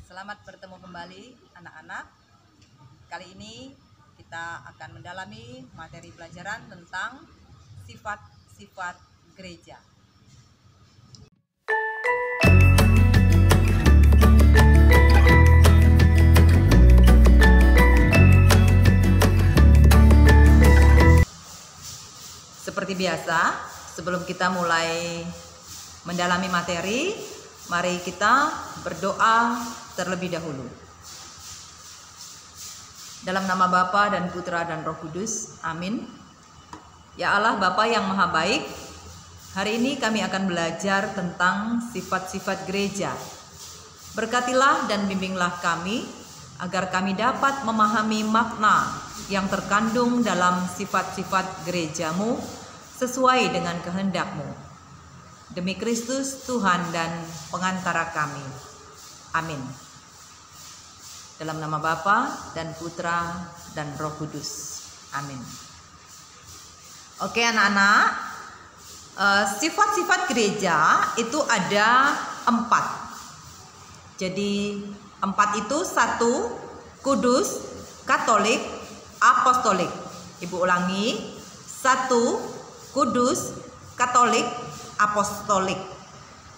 Selamat bertemu kembali anak-anak. Kali ini kita akan mendalami materi pelajaran tentang sifat-sifat gereja. Seperti biasa, sebelum kita mulai mendalami materi, mari kita berdoa terlebih dahulu. Dalam nama Bapa dan Putra dan Roh Kudus, amin. Ya Allah Bapa yang maha baik, hari ini kami akan belajar tentang sifat-sifat gereja. Berkatilah dan bimbinglah kami, agar kami dapat memahami makna yang terkandung dalam sifat-sifat gerejamu sesuai dengan kehendak-Mu. Demi Kristus Tuhan dan pengantara kami. Amin. Dalam nama Bapa dan Putra dan Roh Kudus. Amin. Oke anak-anak, sifat-sifat gereja itu ada 4. Jadi 4 itu 1, kudus, katolik, apostolik. Ibu ulangi, 1, kudus, katolik, apostolik.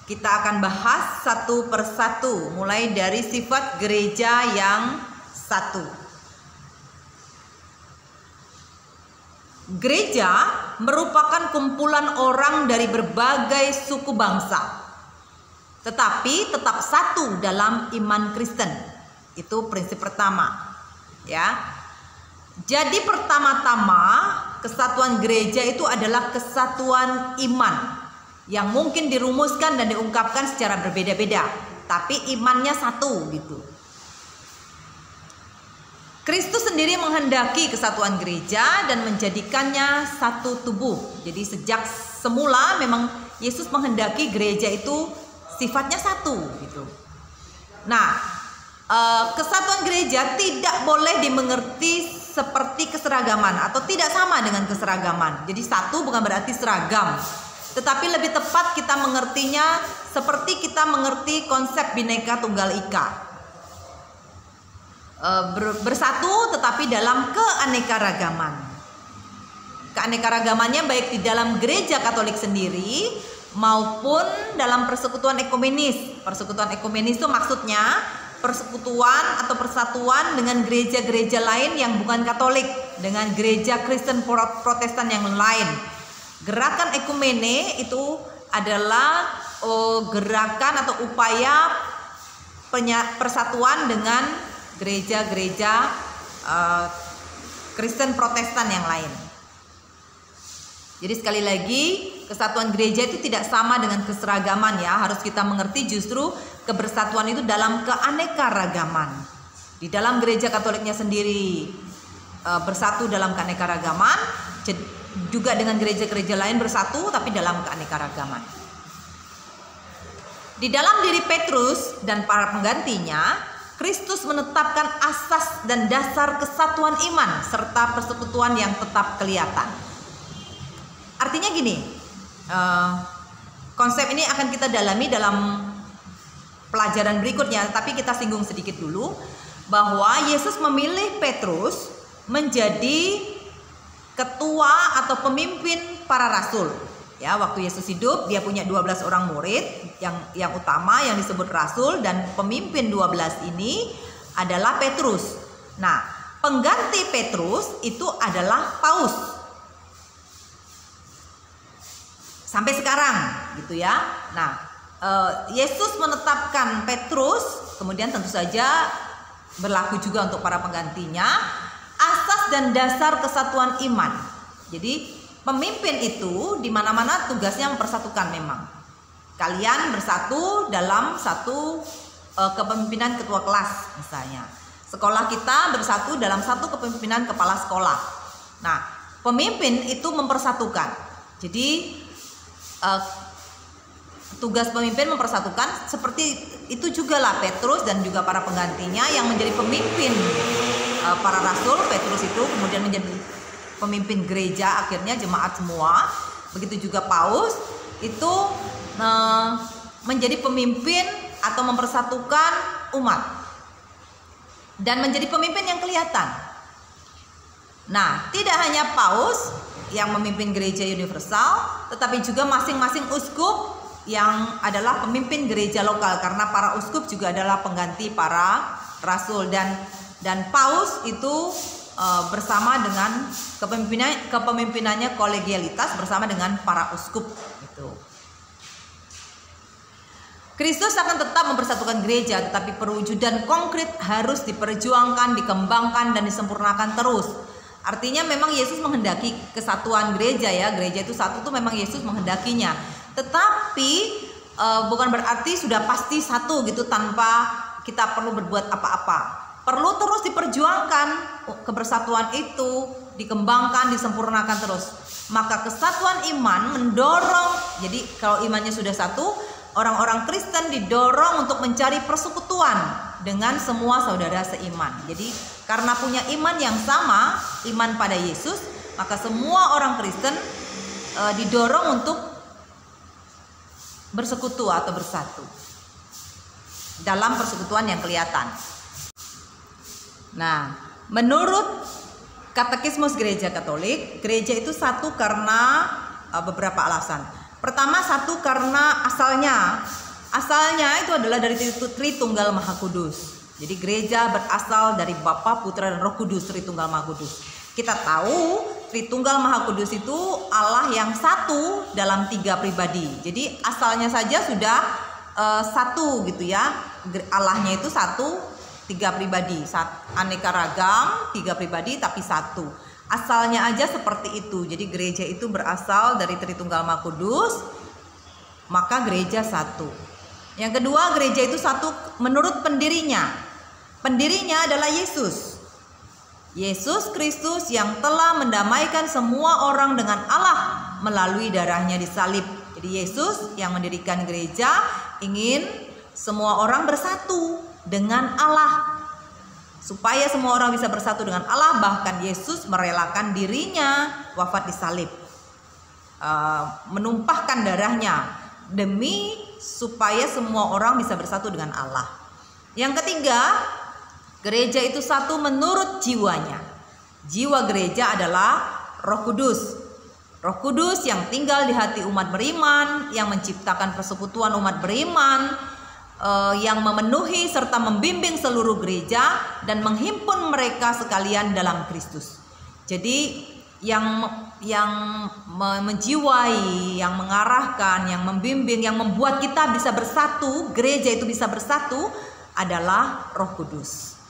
Kita akan bahas satu persatu, mulai dari sifat gereja yang 1. Gereja merupakan kumpulan orang dari berbagai suku bangsa, tetapi tetap satu dalam iman Kristen. Itu prinsip pertama, ya. Jadi pertama-tama kesatuan gereja itu adalah kesatuan iman yang mungkin dirumuskan dan diungkapkan secara berbeda-beda, tapi imannya satu gitu. Kristus sendiri menghendaki kesatuan gereja dan menjadikannya satu tubuh. Jadi sejak semula memang Yesus menghendaki gereja itu sifatnya satu gitu. Nah, kesatuan gereja tidak boleh dimengerti seperti keseragaman atau tidak sama dengan keseragaman. Jadi satu bukan berarti seragam, tetapi lebih tepat kita mengertinya seperti kita mengerti konsep Bhinneka Tunggal Ika. Bersatu tetapi dalam keanekaragaman. Keanekaragamannya baik di dalam gereja Katolik sendiri maupun dalam persekutuan ekumenis. Persekutuan ekumenis itu maksudnya persekutuan atau persatuan dengan gereja-gereja lain yang bukan Katolik, dengan gereja Kristen Protestan yang lain. Gerakan ekumene itu adalah gerakan atau upaya persatuan dengan gereja-gereja Kristen Protestan yang lain. Jadi sekali lagi, kesatuan gereja itu tidak sama dengan keseragaman ya. Harus kita mengerti justru kebersatuan itu dalam keanekaragaman. Di dalam gereja Katoliknya sendiri bersatu dalam keanekaragaman, juga dengan gereja-gereja lain bersatu tapi dalam keanekaragaman. Di dalam diri Petrus dan para penggantinya, Kristus menetapkan asas dan dasar kesatuan iman serta persekutuan yang tetap kelihatan. Artinya gini, konsep ini akan kita dalami dalam pelajaran berikutnya, tapi kita singgung sedikit dulu bahwa Yesus memilih Petrus menjadi ketua atau pemimpin para rasul. Ya, waktu Yesus hidup dia punya 12 orang murid yang utama yang disebut rasul, dan pemimpin 12 ini adalah Petrus. Nah, pengganti Petrus itu adalah Paus. Sampai sekarang gitu ya. Nah, Yesus menetapkan Petrus, kemudian tentu saja berlaku juga untuk para penggantinya, asas dan dasar kesatuan iman. Jadi pemimpin itu di mana-mana tugasnya mempersatukan memang. Kalian bersatu dalam satu kepemimpinan ketua kelas misalnya. Sekolah kita bersatu dalam satu kepemimpinan kepala sekolah. Nah, pemimpin itu mempersatukan. Jadi tugas pemimpin mempersatukan, seperti itu juga lah Petrus dan juga para penggantinya yang menjadi pemimpin para rasul. Petrus itu kemudian menjadi pemimpin gereja, akhirnya jemaat semua. Begitu juga Paus itu menjadi pemimpin atau mempersatukan umat. dan menjadi pemimpin yang kelihatan. Nah, tidak hanya paus yang memimpin gereja universal, tetapi juga masing-masing uskup yang adalah pemimpin gereja lokal, karena para uskup juga adalah pengganti para rasul, dan paus itu bersama dengan kepemimpinannya kolegialitas bersama dengan para uskup itu. Kristus akan tetap mempersatukan gereja, tetapi perwujudan konkret harus diperjuangkan, dikembangkan, dan disempurnakan terus. Artinya memang Yesus menghendaki kesatuan gereja ya, gereja itu satu tuh memang Yesus menghendakinya. Tetapi bukan berarti sudah pasti satu gitu tanpa kita perlu berbuat apa-apa. Perlu terus diperjuangkan kebersatuan itu, dikembangkan, disempurnakan terus. Maka kesatuan iman mendorong, jadi kalau imannya sudah satu, orang-orang Kristen didorong untuk mencari persekutuan dengan semua saudara seiman. Jadi karena punya iman yang sama, iman pada Yesus, maka semua orang Kristen didorong untuk bersekutu atau bersatu dalam persekutuan yang kelihatan. Nah, menurut Katekismus Gereja Katolik, gereja itu satu karena beberapa alasan. Pertama, satu karena asalnya itu adalah dari Tritunggal Maha Kudus. Jadi gereja berasal dari Bapa, Putra, dan Roh Kudus, Tritunggal Maha Kudus. Kita tahu Tritunggal Maha Kudus itu Allah yang satu dalam 3 pribadi. Jadi asalnya saja sudah satu gitu ya. Allahnya itu satu, 3 pribadi, aneka ragam, 3 pribadi tapi satu. Asalnya aja seperti itu. Jadi gereja itu berasal dari Tritunggal Maha Kudus, maka gereja satu. Yang kedua, gereja itu satu menurut pendirinya. Pendirinya adalah Yesus. Yesus Kristus yang telah mendamaikan semua orang dengan Allah melalui darahnya disalib. Jadi Yesus yang mendirikan gereja ingin semua orang bersatu dengan Allah. Supaya semua orang bisa bersatu dengan Allah, bahkan Yesus merelakan dirinya wafat di salib, menumpahkan darahnya demi supaya semua orang bisa bersatu dengan Allah. Yang ketiga, gereja itu satu menurut jiwanya. Jiwa gereja adalah Roh Kudus. Roh Kudus yang tinggal di hati umat beriman, yang menciptakan persekutuan umat beriman, yang memenuhi serta membimbing seluruh gereja dan menghimpun mereka sekalian dalam Kristus. Jadi yang menjiwai, yang mengarahkan, yang membimbing, yang membuat kita bisa bersatu, gereja itu bisa bersatu adalah Roh Kudus.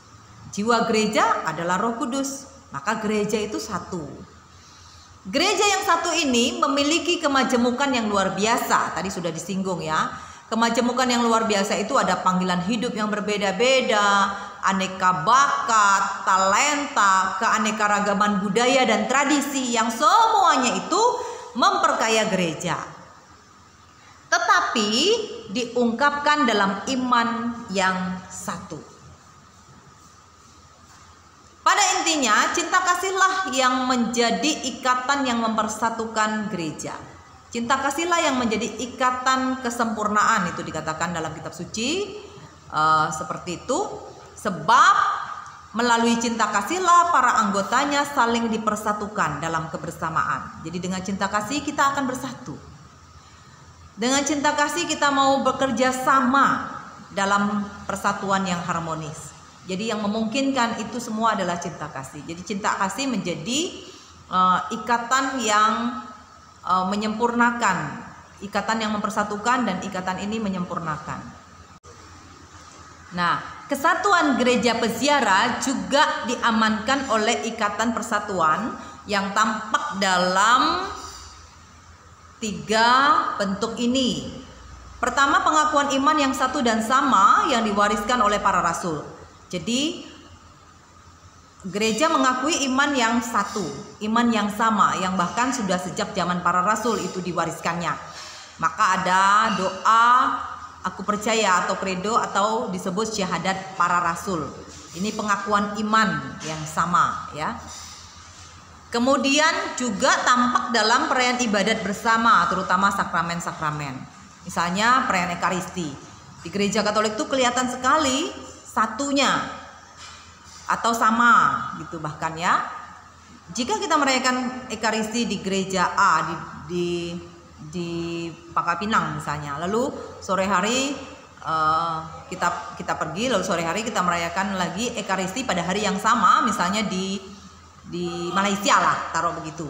Jiwa gereja adalah Roh Kudus, maka gereja itu satu. Gereja yang satu ini memiliki kemajemukan yang luar biasa. Tadi sudah disinggung ya. Kemajemukan yang luar biasa itu ada panggilan hidup yang berbeda-beda, aneka bakat, talenta, keanekaragaman budaya dan tradisi yang semuanya itu memperkaya gereja. Tetapi diungkapkan dalam iman yang satu. Pada intinya, cinta kasihlah yang menjadi ikatan yang mempersatukan gereja. Cinta kasihlah yang menjadi ikatan kesempurnaan, itu dikatakan dalam kitab suci seperti itu. Sebab melalui cinta kasihlah para anggotanya saling dipersatukan dalam kebersamaan. Jadi dengan cinta kasih kita akan bersatu. Dengan cinta kasih kita mau bekerja sama dalam persatuan yang harmonis. Jadi yang memungkinkan itu semua adalah cinta kasih. Jadi cinta kasih menjadi ikatan yang menyempurnakan, ikatan yang mempersatukan, dan ikatan ini menyempurnakan. Nah, kesatuan gereja peziarah juga diamankan oleh ikatan persatuan yang tampak dalam 3 bentuk ini. Pertama, pengakuan iman yang satu dan sama yang diwariskan oleh para rasul. Jadi gereja mengakui iman yang satu, iman yang sama, yang bahkan sudah sejak zaman para rasul itu diwariskannya. Maka ada doa aku percaya atau credo atau disebut syahadat para rasul. Ini pengakuan iman yang sama ya. Kemudian juga tampak dalam perayaan ibadat bersama, terutama sakramen-sakramen. Misalnya perayaan Ekaristi. Di gereja Katolik itu kelihatan sekali satunya. atau sama gitu bahkan ya. Jika kita merayakan Ekaristi di gereja A di Pangkal Pinang misalnya, lalu sore hari kita pergi, lalu sore hari kita merayakan lagi Ekaristi pada hari yang sama, misalnya di Malaysia lah, taruh begitu.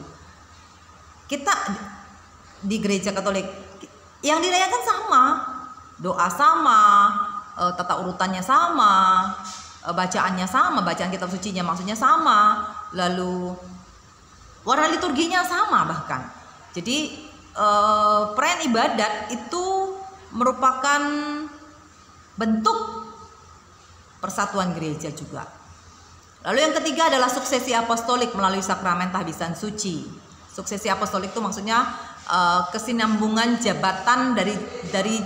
Kita di gereja Katolik yang dirayakan sama, doa sama, tata urutannya sama, bacaannya sama, bacaan kitab sucinya maksudnya sama, lalu warna liturginya sama bahkan. Jadi perayaan ibadat itu merupakan bentuk persatuan gereja juga. Lalu yang ketiga adalah suksesi apostolik melalui sakramen tahbisan suci. Suksesi apostolik itu maksudnya kesinambungan jabatan dari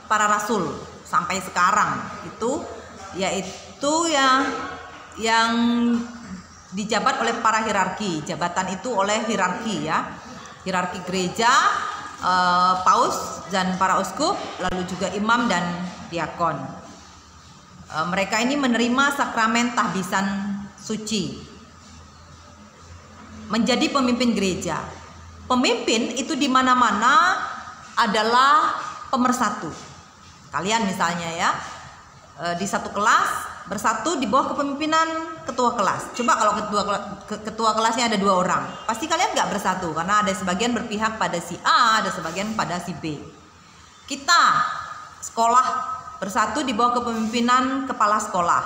para rasul sampai sekarang itu, yaitu yang dijabat oleh para hierarki. Jabatan itu oleh hierarki ya, hierarki gereja, paus dan para uskup, lalu juga imam dan diakon. Mereka ini menerima sakramen tahbisan suci, menjadi pemimpin gereja. Pemimpin itu di mana-mana adalah pemersatu. Kalian misalnya ya, di satu kelas bersatu di bawah kepemimpinan ketua kelas. Coba kalau ketua kelasnya ada 2 orang, pasti kalian nggak bersatu karena ada sebagian berpihak pada si A, ada sebagian pada si B. Kita sekolah bersatu di bawah kepemimpinan kepala sekolah.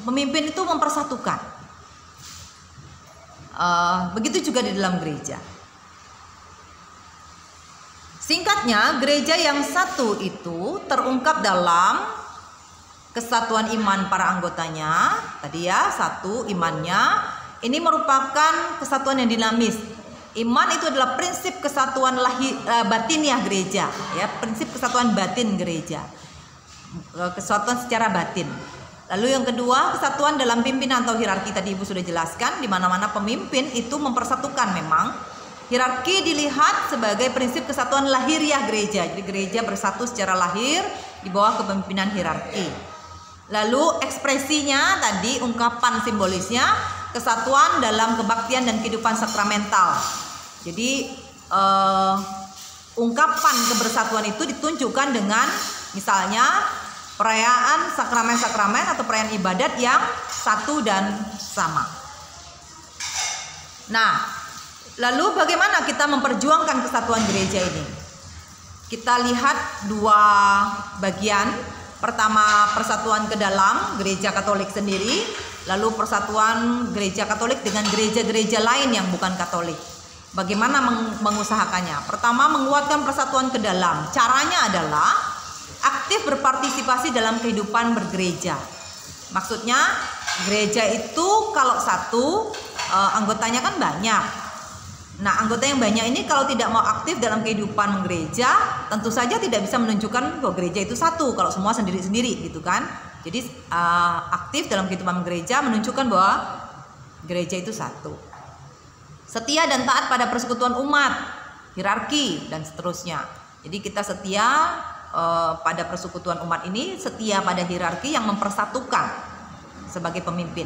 Pemimpin itu mempersatukan. Begitu juga di dalam gereja. Singkatnya, gereja yang satu itu terungkap dalam kesatuan iman para anggotanya. Tadi ya, satu imannya. Ini merupakan kesatuan yang dinamis. Iman itu adalah prinsip kesatuan batiniah gereja, ya, prinsip kesatuan batin gereja, kesatuan secara batin. Lalu yang kedua, kesatuan dalam pimpinan atau hierarki. Tadi Ibu sudah jelaskan, di mana-mana pemimpin itu mempersatukan memang. Hierarki dilihat sebagai prinsip kesatuan lahiriah gereja. Jadi gereja bersatu secara lahir di bawah kepemimpinan hierarki. Lalu ekspresinya tadi, ungkapan simbolisnya, kesatuan dalam kebaktian dan kehidupan sakramental. Jadi ungkapan kebersatuan itu ditunjukkan dengan misalnya perayaan sakramen-sakramen atau perayaan ibadat yang satu dan sama. Nah, lalu bagaimana kita memperjuangkan kesatuan gereja ini? Kita lihat 2 bagian. Pertama, persatuan ke dalam gereja Katolik sendiri, lalu persatuan gereja Katolik dengan gereja-gereja lain yang bukan Katolik. Bagaimana mengusahakannya? Pertama, menguatkan persatuan ke dalam. Caranya adalah aktif berpartisipasi dalam kehidupan bergereja. Maksudnya gereja itu kalau satu, anggotanya kan banyak. Nah, anggota yang banyak ini kalau tidak mau aktif dalam kehidupan gereja, tentu saja tidak bisa menunjukkan bahwa gereja itu satu kalau semua sendiri-sendiri gitu kan. Jadi aktif dalam kehidupan gereja menunjukkan bahwa gereja itu satu. Setia dan taat pada persekutuan umat, hierarki dan seterusnya. Jadi kita setia pada persekutuan umat ini, setia pada hierarki yang mempersatukan sebagai pemimpin.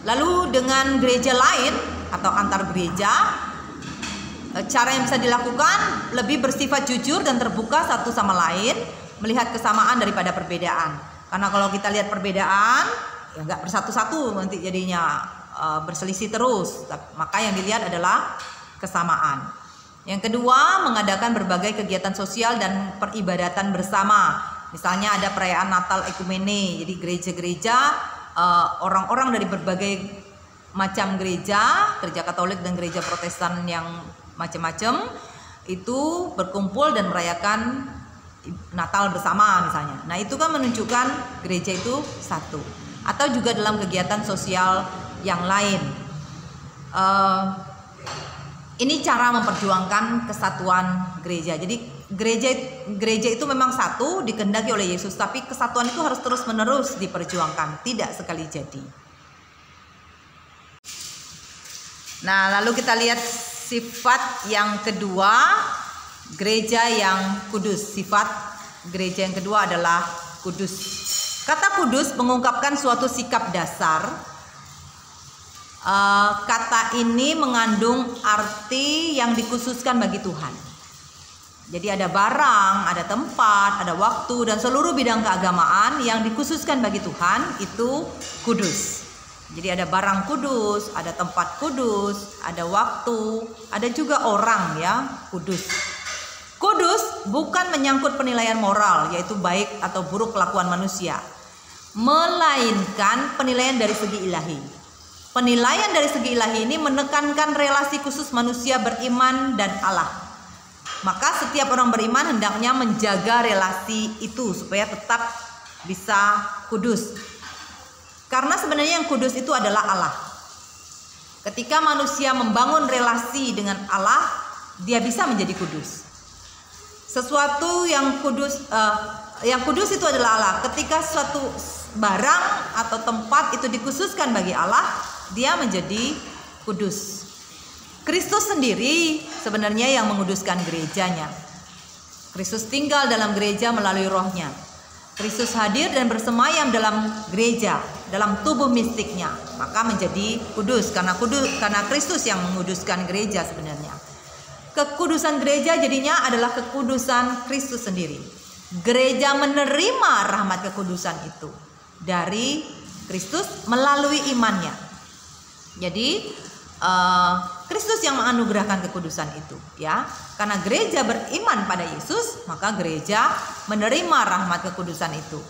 Lalu dengan gereja lain atau antar gereja, cara yang bisa dilakukan lebih bersifat jujur dan terbuka satu sama lain, melihat kesamaan daripada perbedaan. Karena kalau kita lihat perbedaan, ya nggak bersatu-satu nanti jadinya, berselisih terus. Maka yang dilihat adalah kesamaan. Yang kedua, mengadakan berbagai kegiatan sosial dan peribadatan bersama. Misalnya ada perayaan Natal Ekumene. Jadi gereja-gereja, orang-orang dari berbagai macam gereja Katolik dan gereja Protestan yang macam-macam itu berkumpul dan merayakan Natal bersama misalnya. Nah, itu kan menunjukkan gereja itu satu. Atau juga dalam kegiatan sosial yang lain. Ini cara memperjuangkan kesatuan gereja. Jadi gereja itu memang satu, dikehendaki oleh Yesus, tapi kesatuan itu harus terus-menerus diperjuangkan, tidak sekali jadi. Nah, lalu kita lihat sifat yang kedua, gereja yang kudus. Sifat gereja yang kedua adalah kudus. Kata kudus mengungkapkan suatu sikap dasar kata ini mengandung arti yang dikhususkan bagi Tuhan. Jadi ada barang, ada tempat, ada waktu, dan seluruh bidang keagamaan yang dikhususkan bagi Tuhan itu kudus. Jadi ada barang kudus, ada tempat kudus, ada waktu, ada juga orang ya kudus. Kudus bukan menyangkut penilaian moral, yaitu baik atau buruk kelakuan manusia, melainkan penilaian dari segi ilahi. Penilaian dari segi ilahi ini menekankan relasi khusus manusia beriman dan Allah. Maka setiap orang beriman hendaknya menjaga relasi itu supaya tetap bisa kudus. Karena sebenarnya yang kudus itu adalah Allah. Ketika manusia membangun relasi dengan Allah, dia bisa menjadi kudus. Sesuatu yang kudus itu adalah Allah. Ketika suatu barang atau tempat itu dikhususkan bagi Allah, dia menjadi kudus. Kristus sendiri sebenarnya yang menguduskan gerejanya. Kristus tinggal dalam gereja melalui rohnya. Kristus hadir dan bersemayam dalam gereja, dalam tubuh mistiknya, maka menjadi kudus karena Kristus yang menguduskan gereja sebenarnya. Kekudusan gereja jadinya adalah kekudusan Kristus sendiri. Gereja menerima rahmat kekudusan itu dari Kristus melalui imannya. Jadi Kristus yang menganugerahkan kekudusan itu ya. Karena gereja beriman pada Yesus, maka gereja menerima rahmat kekudusan itu.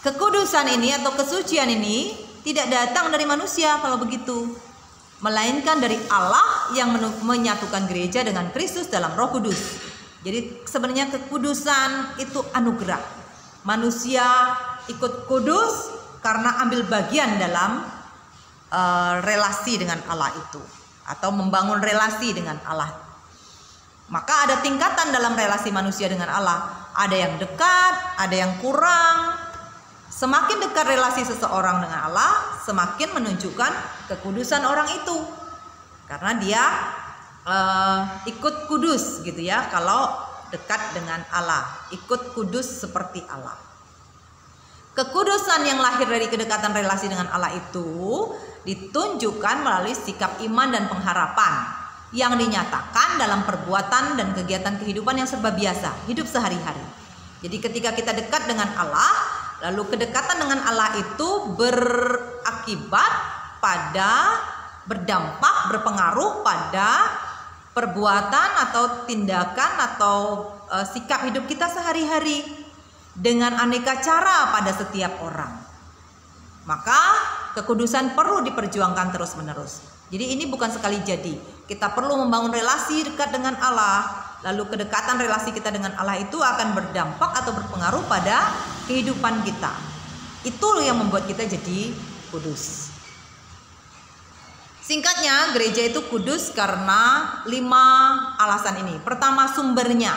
Kekudusan ini atau kesucian ini tidak datang dari manusia kalau begitu, melainkan dari Allah yang menyatukan gereja dengan Kristus dalam Roh Kudus. Jadi sebenarnya kekudusan itu anugerah. Manusia ikut kudus karena ambil bagian dalam relasi dengan Allah itu, atau membangun relasi dengan Allah. Maka ada tingkatan dalam relasi manusia dengan Allah. Ada yang dekat, ada yang kurang. Semakin dekat relasi seseorang dengan Allah, semakin menunjukkan kekudusan orang itu, karena dia ikut kudus gitu ya. Kalau dekat dengan Allah, ikut kudus seperti Allah. Kekudusan yang lahir dari kedekatan relasi dengan Allah itu ditunjukkan melalui sikap iman dan pengharapan yang dinyatakan dalam perbuatan dan kegiatan kehidupan yang serba biasa, hidup sehari-hari. Jadi ketika kita dekat dengan Allah, lalu kedekatan dengan Allah itu berakibat pada, berdampak, berpengaruh pada perbuatan atau tindakan atau sikap hidup kita sehari-hari dengan aneka cara pada setiap orang. Maka kekudusan perlu diperjuangkan terus-menerus. Jadi ini bukan sekali jadi. Kita perlu membangun relasi dekat dengan Allah. Lalu kedekatan relasi kita dengan Allah itu akan berdampak atau berpengaruh pada kehidupan kita. Itu yang membuat kita jadi kudus. Singkatnya, gereja itu kudus karena 5 alasan ini. Pertama, sumbernya.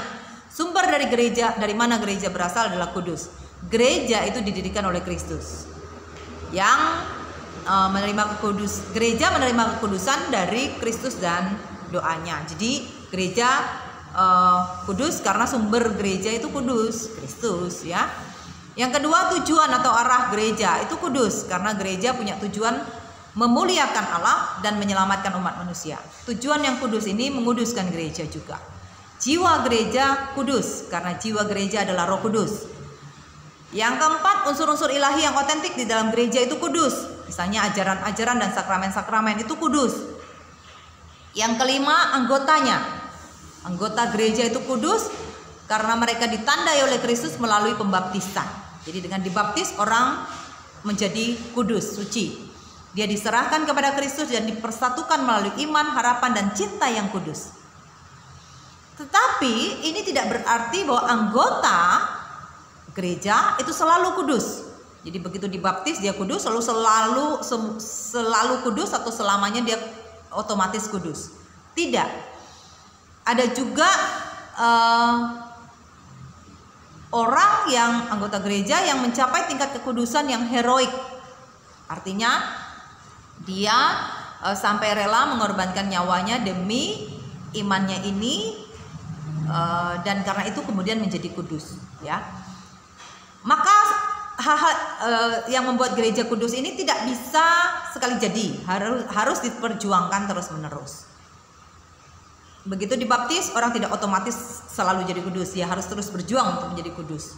Sumber dari gereja, dari mana gereja berasal adalah kudus. Gereja itu didirikan oleh Kristus yang gereja menerima kekudusan dari Kristus dan doanya. Jadi gereja kudus karena sumber gereja itu kudus, Kristus ya. Yang kedua, tujuan atau arah gereja itu kudus karena gereja punya tujuan memuliakan Allah dan menyelamatkan umat manusia. Tujuan yang kudus ini menguduskan gereja juga. Jiwa gereja kudus karena jiwa gereja adalah Roh Kudus. Yang keempat, unsur-unsur ilahi yang otentik di dalam gereja itu kudus. Misalnya ajaran-ajaran dan sakramen-sakramen itu kudus. Yang kelima, anggotanya. Anggota gereja itu kudus karena mereka ditandai oleh Kristus melalui pembaptisan. Jadi dengan dibaptis orang menjadi kudus, suci. Dia diserahkan kepada Kristus dan dipersatukan melalui iman, harapan, dan cinta yang kudus. Tetapi ini tidak berarti bahwa anggota gereja itu selalu kudus. Jadi begitu dibaptis dia kudus, selalu kudus atau selamanya dia otomatis kudus. Tidak. Ada juga orang yang anggota gereja yang mencapai tingkat kekudusan yang heroik. Artinya dia sampai rela mengorbankan nyawanya demi imannya ini, dan karena itu kemudian menjadi kudus ya. Maka hal-hal yang membuat gereja kudus ini tidak bisa sekali jadi, harus diperjuangkan terus-menerus. Begitu dibaptis, orang tidak otomatis selalu jadi kudus, ya harus terus berjuang untuk menjadi kudus.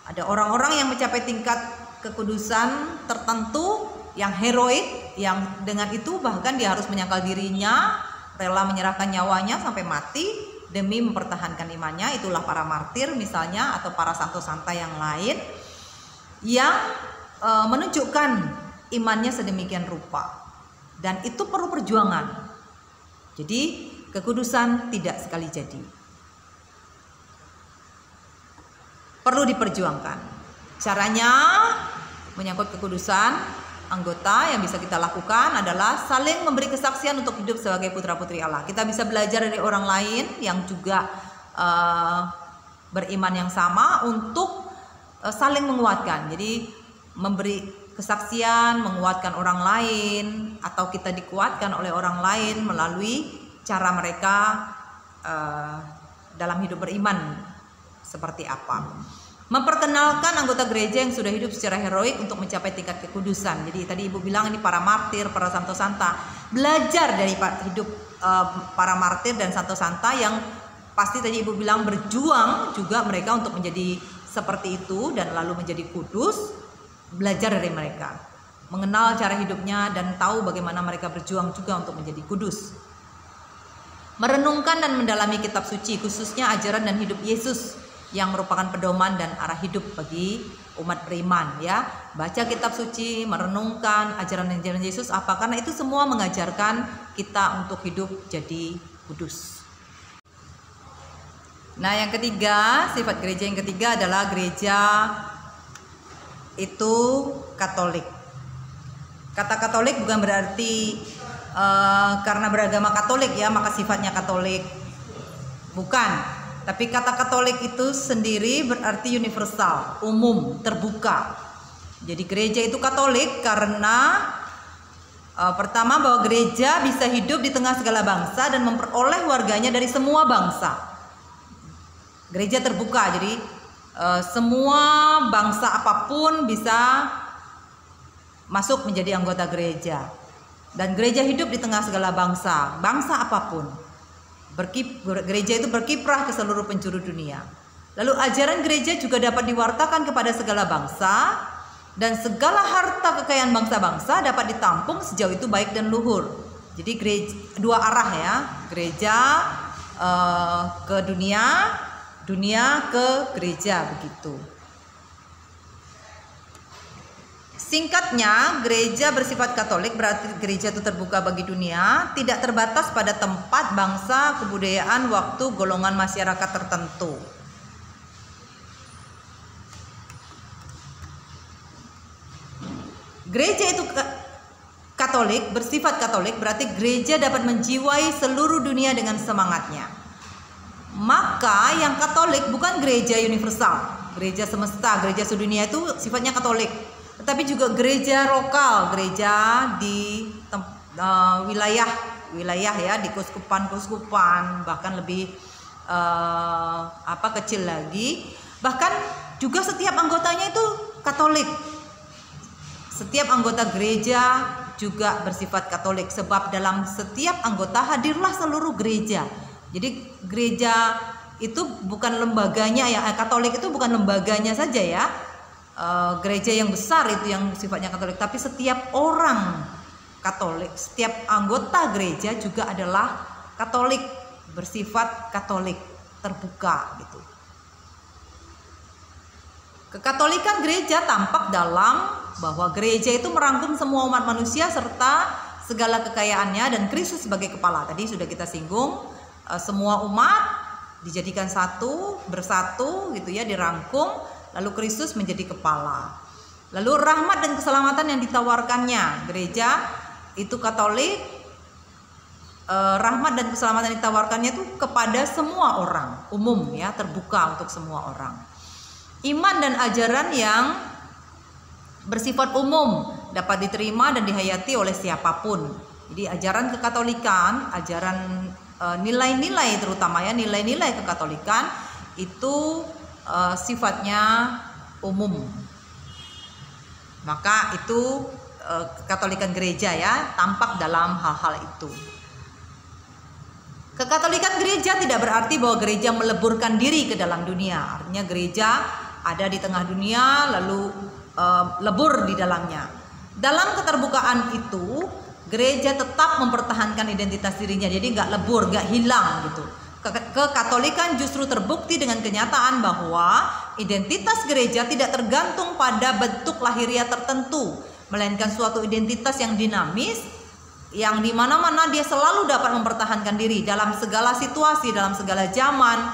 Ada orang-orang yang mencapai tingkat kekudusan tertentu yang heroik, yang dengan itu bahkan dia harus menyangkal dirinya, rela menyerahkan nyawanya sampai mati demi mempertahankan imannya. Itulah para martir misalnya, atau para santo santa yang lain yang menunjukkan imannya sedemikian rupa, dan itu perlu perjuangan. Jadi kekudusan tidak sekali jadi, perlu diperjuangkan. Caranya menyangkut kekudusan, anggota yang bisa kita lakukan adalah saling memberi kesaksian untuk hidup sebagai putra-putri Allah. Kita bisa belajar dari orang lain yang juga beriman yang sama untuk saling menguatkan. Jadi memberi kesaksian, menguatkan orang lain, atau kita dikuatkan oleh orang lain melalui cara mereka dalam hidup beriman seperti apa. Memperkenalkan anggota gereja yang sudah hidup secara heroik untuk mencapai tingkat kekudusan. Jadi tadi Ibu bilang ini para martir, para santo santa. Belajar dari hidup para martir dan santo santa yang pasti tadi Ibu bilang berjuang juga mereka untuk menjadi seperti itu dan lalu menjadi kudus. Belajar dari mereka, mengenal cara hidupnya dan tahu bagaimana mereka berjuang juga untuk menjadi kudus. Merenungkan dan mendalami kitab suci, khususnya ajaran dan hidup Yesus yang merupakan pedoman dan arah hidup bagi umat beriman, ya. Baca kitab suci, merenungkan ajaran Yesus apa, karena itu semua mengajarkan kita untuk hidup jadi kudus. Nah, yang ketiga, sifat gereja yang ketiga adalah gereja itu Katolik. Kata Katolik bukan berarti karena beragama Katolik ya maka sifatnya Katolik, bukan. Tapi kata Katolik itu sendiri berarti universal, umum, terbuka. Jadi gereja itu Katolik karena pertama bahwa gereja bisa hidup di tengah segala bangsa dan memperoleh warganya dari semua bangsa. Gereja terbuka, jadi semua bangsa apapun bisa masuk menjadi anggota gereja. Dan gereja hidup di tengah segala bangsa, bangsa apapun. Gereja itu berkiprah ke seluruh penjuru dunia. Lalu ajaran gereja juga dapat diwartakan kepada segala bangsa, dan segala harta kekayaan bangsa-bangsa dapat ditampung sejauh itu baik dan luhur. Jadi gereja, dua arah ya, gereja ke dunia, dunia ke gereja, begitu. Singkatnya, gereja bersifat Katolik berarti gereja itu terbuka bagi dunia, tidak terbatas pada tempat, bangsa, kebudayaan, waktu, golongan masyarakat tertentu. Gereja itu Katolik, bersifat Katolik berarti gereja dapat menjiwai seluruh dunia dengan semangatnya. Maka yang Katolik bukan gereja universal, gereja semesta, gereja sedunia itu sifatnya Katolik. Tetapi juga gereja lokal, gereja di wilayah ya, di keuskupan, bahkan lebih kecil lagi. Bahkan juga setiap anggotanya itu Katolik. Setiap anggota gereja juga bersifat Katolik, sebab dalam setiap anggota hadirlah seluruh gereja. Jadi gereja itu bukan lembaganya ya, Katolik itu bukan lembaganya saja ya. Gereja yang besar itu yang sifatnya Katolik, tapi setiap orang Katolik, setiap anggota gereja juga adalah Katolik, bersifat Katolik, terbuka gitu. Kekatolikan gereja tampak dalam bahwa gereja itu merangkum semua umat manusia serta segala kekayaannya, dan Kristus sebagai kepala. Tadi sudah kita singgung, semua umat dijadikan satu, bersatu gitu ya, dirangkum. Lalu Kristus menjadi kepala. Lalu rahmat dan keselamatan yang ditawarkannya, gereja itu Katolik, rahmat dan keselamatan yang ditawarkannya itu kepada semua orang, umum ya, terbuka untuk semua orang. Iman dan ajaran yang bersifat umum dapat diterima dan dihayati oleh siapapun. Jadi ajaran kekatolikan, ajaran nilai-nilai terutama ya, nilai-nilai kekatolikan itu sifatnya umum. Maka itu kekatolikan gereja ya, tampak dalam hal-hal itu. Kekatolikan gereja tidak berarti bahwa gereja meleburkan diri ke dalam dunia. Artinya gereja ada di tengah dunia lalu lebur di dalamnya. Dalam keterbukaan itu, gereja tetap mempertahankan identitas dirinya, jadi nggak lebur, nggak hilang gitu. Kekatolikan justru terbukti dengan kenyataan bahwa identitas gereja tidak tergantung pada bentuk lahiriah tertentu, melainkan suatu identitas yang dinamis, yang di mana-mana dia selalu dapat mempertahankan diri dalam segala situasi, dalam segala zaman,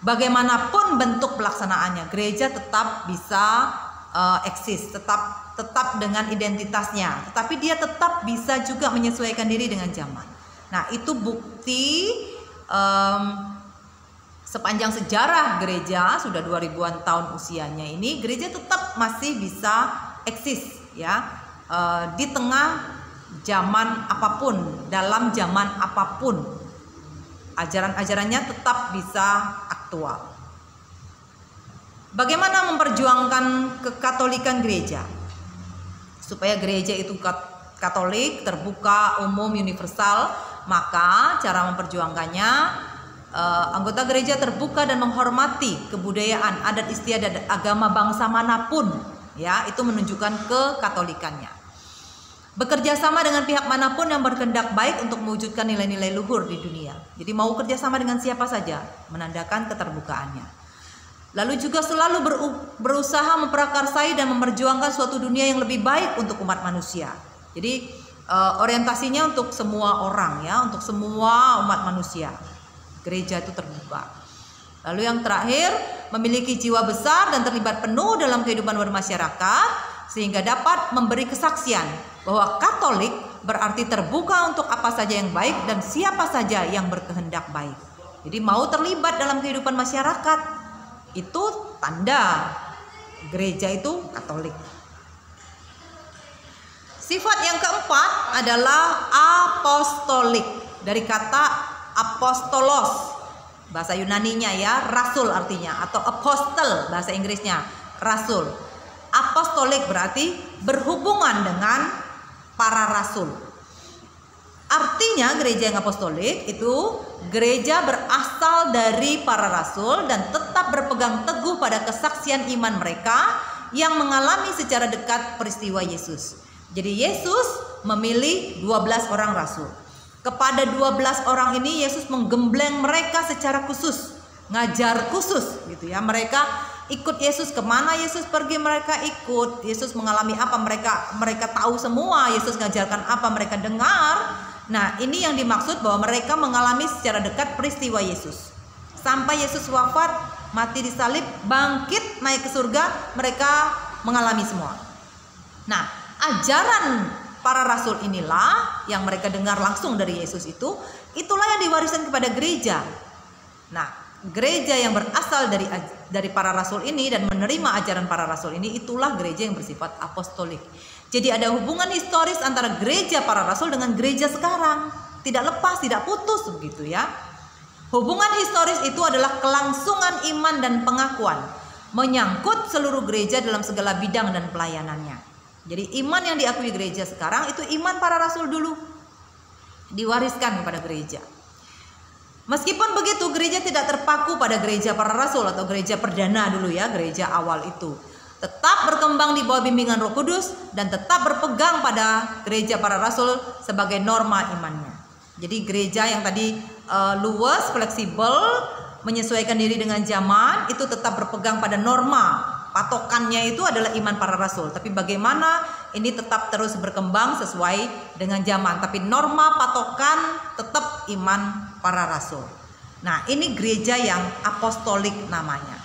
bagaimanapun bentuk pelaksanaannya. Gereja tetap bisa eksis, tetap dengan identitasnya, tetapi dia tetap bisa juga menyesuaikan diri dengan zaman. Nah, itu bukti sepanjang sejarah gereja, sudah 2000-an tahun usianya ini, gereja tetap masih bisa eksis ya, di tengah zaman apapun, dalam zaman apapun, ajaran-ajarannya tetap bisa aktual. Bagaimana memperjuangkan kekatolikan gereja supaya gereja itu Katolik, terbuka, umum, universal? Maka cara memperjuangkannya, anggota gereja terbuka dan menghormati kebudayaan, adat istiadat, agama bangsa manapun, ya, itu menunjukkan kekatolikannya. Bekerja sama dengan pihak manapun yang berkehendak baik untuk mewujudkan nilai-nilai luhur di dunia. Jadi mau kerjasama dengan siapa saja, menandakan keterbukaannya. Lalu juga selalu berusaha memprakarsai dan memperjuangkan suatu dunia yang lebih baik untuk umat manusia. Jadi orientasinya untuk semua orang ya, untuk semua umat manusia. Gereja itu terbuka. Lalu yang terakhir, memiliki jiwa besar dan terlibat penuh dalam kehidupan bermasyarakat sehingga dapat memberi kesaksian bahwa Katolik berarti terbuka untuk apa saja yang baik dan siapa saja yang berkehendak baik. Jadi mau terlibat dalam kehidupan masyarakat, itu tanda gereja itu Katolik. Sifat yang keempat adalah apostolik, dari kata apostolos, bahasa Yunaninya ya, rasul artinya, atau apostle bahasa Inggrisnya, rasul. Apostolik berarti berhubungan dengan para rasul. Artinya gereja yang apostolik itu gereja berasal dari para rasul dan tetap berpegang teguh pada kesaksian iman mereka yang mengalami secara dekat peristiwa Yesus. Jadi Yesus memilih 12 orang rasul. Kepada 12 orang ini Yesus menggembleng mereka secara khusus, ngajar khusus gitu ya. Mereka ikut Yesus, kemana Yesus pergi mereka ikut. Yesus mengalami apa mereka tahu semua. Yesus ngajarkan apa mereka dengar. Nah, ini yang dimaksud bahwa mereka mengalami secara dekat peristiwa Yesus. Sampai Yesus wafat, mati disalib, bangkit, naik ke surga, mereka mengalami semua. Nah, ajaran para rasul inilah yang mereka dengar langsung dari Yesus itulah yang diwariskan kepada gereja. Nah, gereja yang berasal dari para rasul ini dan menerima ajaran para rasul ini, itulah gereja yang bersifat apostolik. Jadi ada hubungan historis antara gereja para rasul dengan gereja sekarang, tidak lepas, tidak putus begitu ya. Hubungan historis itu adalah kelangsungan iman dan pengakuan, menyangkut seluruh gereja dalam segala bidang dan pelayanannya. Jadi iman yang diakui gereja sekarang itu iman para rasul dulu, diwariskan kepada gereja. Meskipun begitu, gereja tidak terpaku pada gereja para rasul atau gereja perdana dulu ya, gereja awal itu. Tetap berkembang di bawah bimbingan Roh Kudus dan tetap berpegang pada gereja para rasul sebagai norma imannya. Jadi gereja yang tadi luas, fleksibel, menyesuaikan diri dengan zaman, itu tetap berpegang pada norma. Patokannya itu adalah iman para rasul. Tapi bagaimana ini tetap terus berkembang sesuai dengan zaman. Tapi norma patokan tetap iman para rasul. Nah, ini gereja yang apostolik namanya.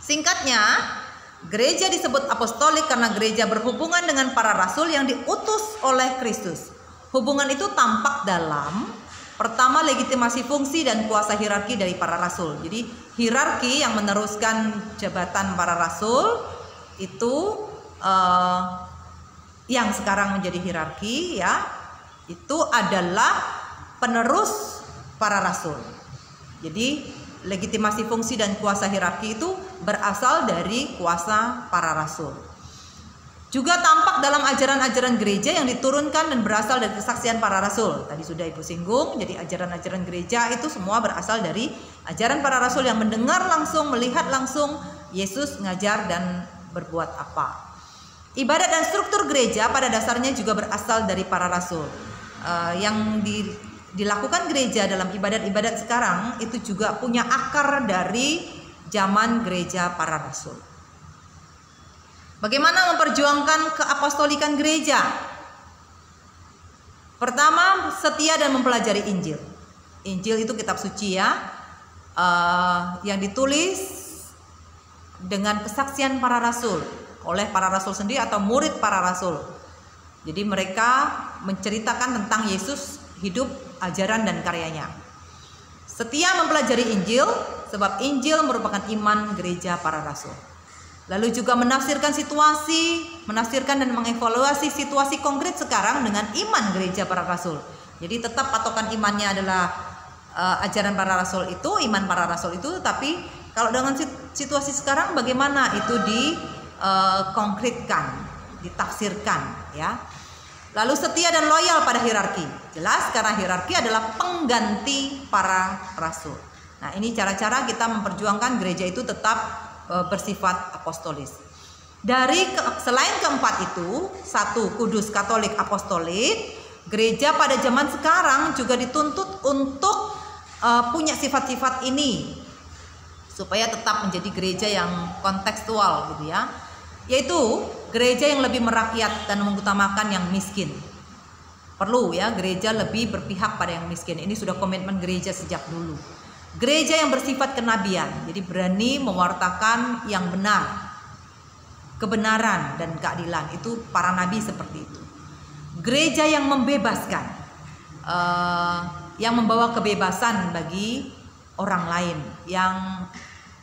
Singkatnya, gereja disebut apostolik karena gereja berhubungan dengan para rasul yang diutus oleh Kristus. Hubungan itu tampak dalam pertama, legitimasi fungsi dan kuasa hierarki dari para rasul. Jadi hierarki yang meneruskan jabatan para rasul itu yang sekarang menjadi hierarki ya, itu adalah penerus para rasul. Jadi legitimasi fungsi dan kuasa hierarki itu berasal dari kuasa para rasul. Juga tampak dalam ajaran-ajaran gereja yang diturunkan dan berasal dari kesaksian para rasul. Tadi sudah Ibu singgung, jadi ajaran-ajaran gereja itu semua berasal dari ajaran para rasul yang mendengar langsung, melihat langsung Yesus ngajar dan berbuat apa. Ibadat dan struktur gereja pada dasarnya juga berasal dari para rasul. Yang dilakukan gereja dalam ibadat-ibadat sekarang itu juga punya akar dari zaman gereja para rasul. Bagaimana memperjuangkan keapostolikan gereja? Pertama, setia dan mempelajari Injil. Injil itu kitab suci ya, yang ditulis dengan kesaksian para rasul, oleh para rasul sendiri atau murid para rasul. Jadi mereka menceritakan tentang Yesus, hidup, ajaran dan karyanya. Setia mempelajari Injil, sebab Injil merupakan iman gereja para rasul. Lalu juga menafsirkan situasi, menafsirkan dan mengevaluasi situasi konkret sekarang dengan iman gereja para rasul. Jadi tetap patokan imannya adalah ajaran para rasul itu, iman para rasul itu. Tapi kalau dengan situasi sekarang bagaimana itu konkretkan, ditafsirkan ya. Lalu setia dan loyal pada hierarki. Jelas karena hierarki adalah pengganti para rasul. Nah, ini cara-cara kita memperjuangkan gereja itu tetap bersifat apostolis. Selain keempat itu, satu, kudus, katolik, apostolik, gereja pada zaman sekarang juga dituntut untuk punya sifat-sifat ini supaya tetap menjadi gereja yang kontekstual gitu ya. Yaitu gereja yang lebih merakyat dan mengutamakan yang miskin. Perlu ya gereja lebih berpihak pada yang miskin. Ini sudah komitmen gereja sejak dulu. Gereja yang bersifat kenabian, jadi berani mewartakan yang benar, kebenaran dan keadilan. Itu para nabi seperti itu. Gereja yang membebaskan, yang membawa kebebasan bagi orang lain, yang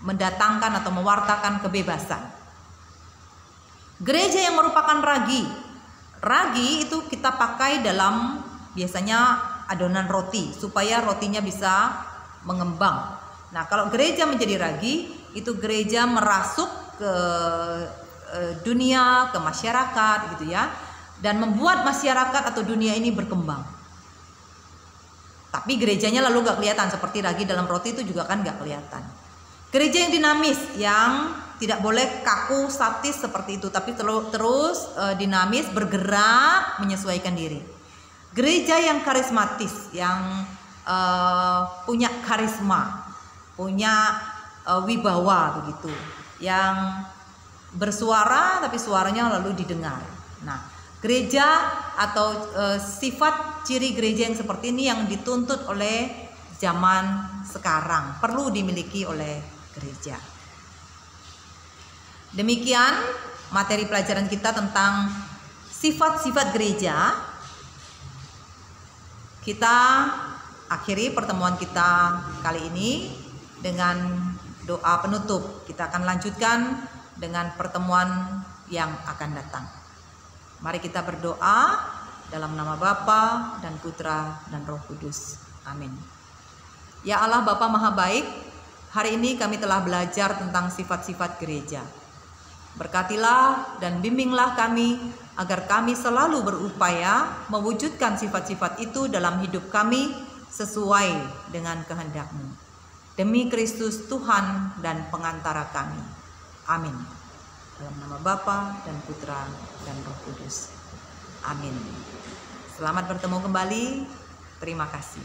mendatangkan atau mewartakan kebebasan. Gereja yang merupakan ragi. Ragi itu kita pakai dalam biasanya adonan roti supaya rotinya bisa mengembang. Nah, kalau gereja menjadi ragi, itu gereja merasuk ke dunia, ke masyarakat gitu ya, dan membuat masyarakat atau dunia ini berkembang. Tapi gerejanya lalu gak kelihatan, seperti ragi dalam roti itu juga kan gak kelihatan. Gereja yang dinamis, yang tidak boleh kaku, statis seperti itu, tapi terus dinamis, bergerak, menyesuaikan diri. Gereja yang karismatis, yang punya karisma, punya wibawa begitu, yang bersuara tapi suaranya lalu didengar. Nah, gereja atau sifat ciri gereja yang seperti ini yang dituntut oleh zaman sekarang, perlu dimiliki oleh gereja. Demikian materi pelajaran kita tentang sifat-sifat gereja. Kita akhiri pertemuan kita kali ini dengan doa penutup. Kita akan lanjutkan dengan pertemuan yang akan datang. Mari kita berdoa dalam nama Bapa dan Putra dan Roh Kudus. Amin. Ya Allah Bapa Maha Baik, hari ini kami telah belajar tentang sifat-sifat gereja. Berkatilah dan bimbinglah kami agar kami selalu berupaya mewujudkan sifat-sifat itu dalam hidup kami sesuai dengan kehendak-Mu. Demi Kristus Tuhan dan pengantara kami. Amin. Dalam nama Bapa dan Putra dan Roh Kudus. Amin. Selamat bertemu kembali. Terima kasih.